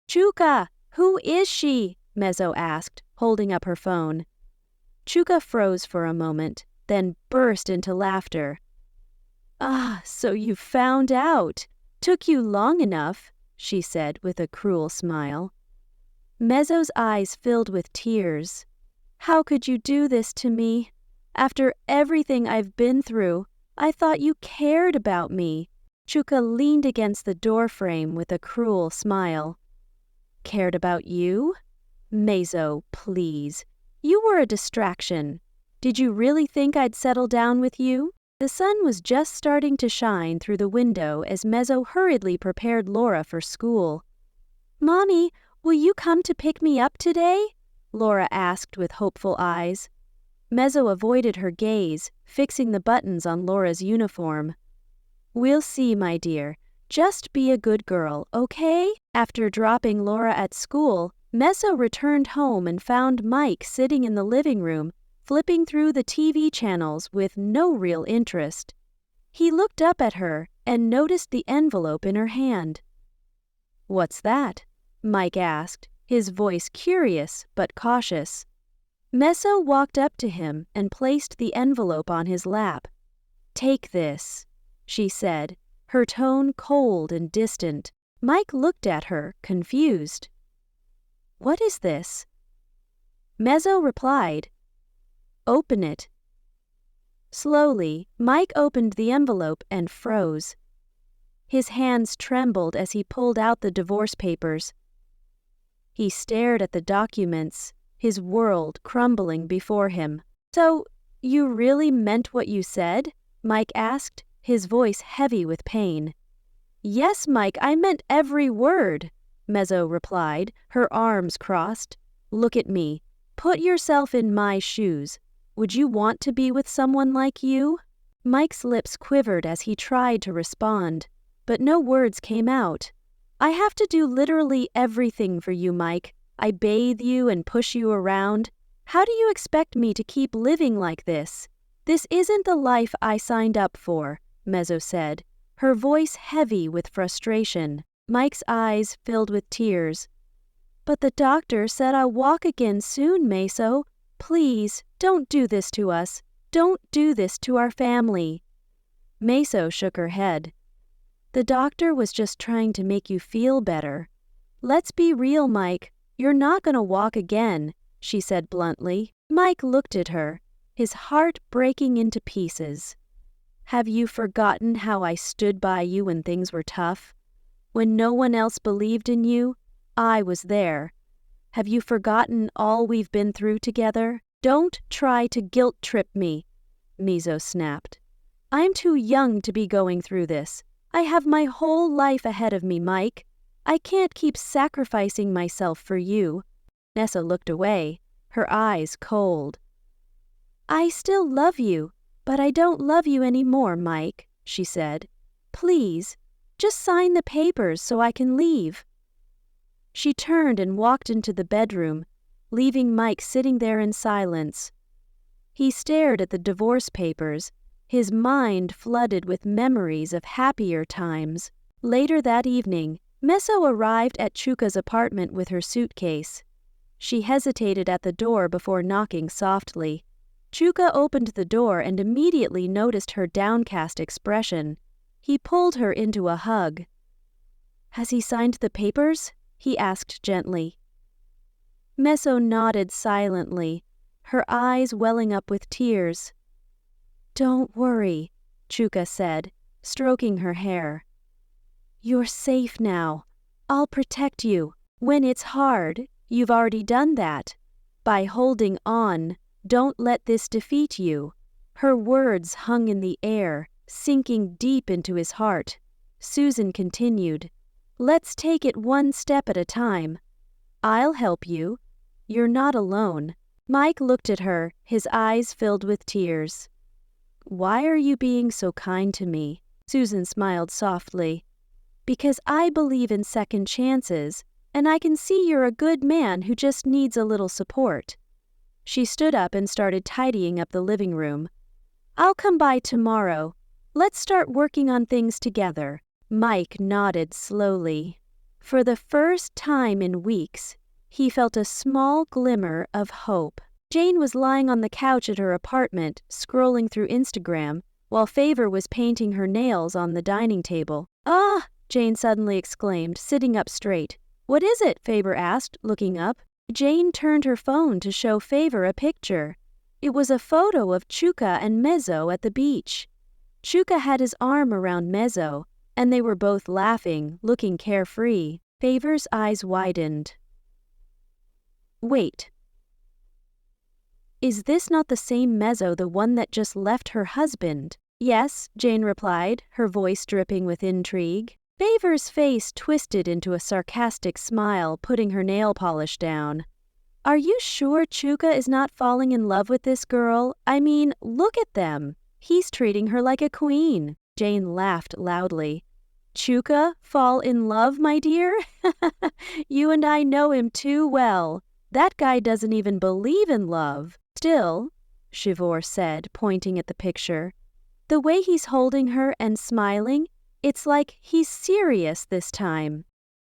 Chuka, who is she? Mezzo asked, holding up her phone. Chuka froze for a moment, then burst into laughter. Ah, so you found out. Took you long enough, she said with a cruel smile. Mezzo's eyes filled with tears. How could you do this to me? After everything I've been through, I thought you cared about me. Chuka leaned against the doorframe with a cruel smile. Cared about you? Mezzo, please. You were a distraction. Did you really think I'd settle down with you? The sun was just starting to shine through the window as Mezzo hurriedly prepared Laura for school. Mommy, will you come to pick me up today? Laura asked with hopeful eyes. Mezzo avoided her gaze, fixing the buttons on Laura's uniform. We'll see, my dear. Just be a good girl, okay? After dropping Laura at school, Mezzo returned home and found Mike sitting in the living room, flipping through the TV channels with no real interest. He looked up at her and noticed the envelope in her hand. What's that? Mike asked, his voice curious but cautious. Mezzo walked up to him and placed the envelope on his lap. Take this, she said, her tone cold and distant. Mike looked at her, confused. What is this? Mezzo replied, Open it. Slowly, Mike opened the envelope and froze. His hands trembled as he pulled out the divorce papers. He stared at the documents, his world crumbling before him. So, you really meant what you said? Mike asked, his voice heavy with pain. Yes, Mike, I meant every word, Mezzo replied, her arms crossed. Look at me. Put yourself in my shoes. Would you want to be with someone like you? Mike's lips quivered as he tried to respond, but no words came out. I have to do literally everything for you, Mike. I bathe you and push you around. How do you expect me to keep living like this? This isn't the life I signed up for, Mezzo said, her voice heavy with frustration. Mike's eyes filled with tears. But the doctor said I'll walk again soon, Mezzo. Please, don't do this to us. Don't do this to our family. Mezzo shook her head. The doctor was just trying to make you feel better. Let's be real, Mike. You're not going to walk again, she said bluntly. Mike looked at her, his heart breaking into pieces. Have you forgotten how I stood by you when things were tough? When no one else believed in you, I was there. Have you forgotten all we've been through together? Don't try to guilt-trip me, Mezzo snapped. I'm too young to be going through this. I have my whole life ahead of me, Mike. I can't keep sacrificing myself for you. Nessa looked away, her eyes cold. I still love you, but I don't love you anymore, Mike, she said. Please, just sign the papers so I can leave. She turned and walked into the bedroom, leaving Mike sitting there in silence. He stared at the divorce papers, his mind flooded with memories of happier times. Later that evening, Mezzo arrived at Chuka's apartment with her suitcase. She hesitated at the door before knocking softly. Chuka opened the door and immediately noticed her downcast expression. He pulled her into a hug. Has he signed the papers? He asked gently. Mezzo nodded silently, her eyes welling up with tears. Don't worry, Chuka said, stroking her hair. You're safe now. I'll protect you. When it's hard, you've already done that. By holding on, don't let this defeat you. Her words hung in the air, sinking deep into his heart. Susan continued, Let's take it one step at a time. I'll help you. You're not alone. Mike looked at her, his eyes filled with tears. Why are you being so kind to me? Susan smiled softly. Because I believe in second chances, and I can see you're a good man who just needs a little support. She stood up and started tidying up the living room. I'll come by tomorrow. Let's start working on things together. Mike nodded slowly. For the first time in weeks, he felt a small glimmer of hope. Jane was lying on the couch at her apartment, scrolling through Instagram, while Favor was painting her nails on the dining table. "Ah!" Jane suddenly exclaimed, sitting up straight. "What is it?" Favor asked, looking up. Jane turned her phone to show Favor a picture. It was a photo of Chuka and Mezzo at the beach. Chuka had his arm around Mezzo, and they were both laughing, looking carefree. Favor's eyes widened. "Wait. Is this not the same Mezzo, the one that just left her husband?" "Yes," Jane replied, her voice dripping with intrigue. Favor's face twisted into a sarcastic smile, putting her nail polish down. "Are you sure Chuka is not falling in love with this girl? I mean, look at them. He's treating her like a queen." Jane laughed loudly. "Chuka fall in love, my dear? You and I know him too well. That guy doesn't even believe in love." "Still," Shivor said, pointing at the picture, "the way he's holding her and smiling, it's like he's serious this time."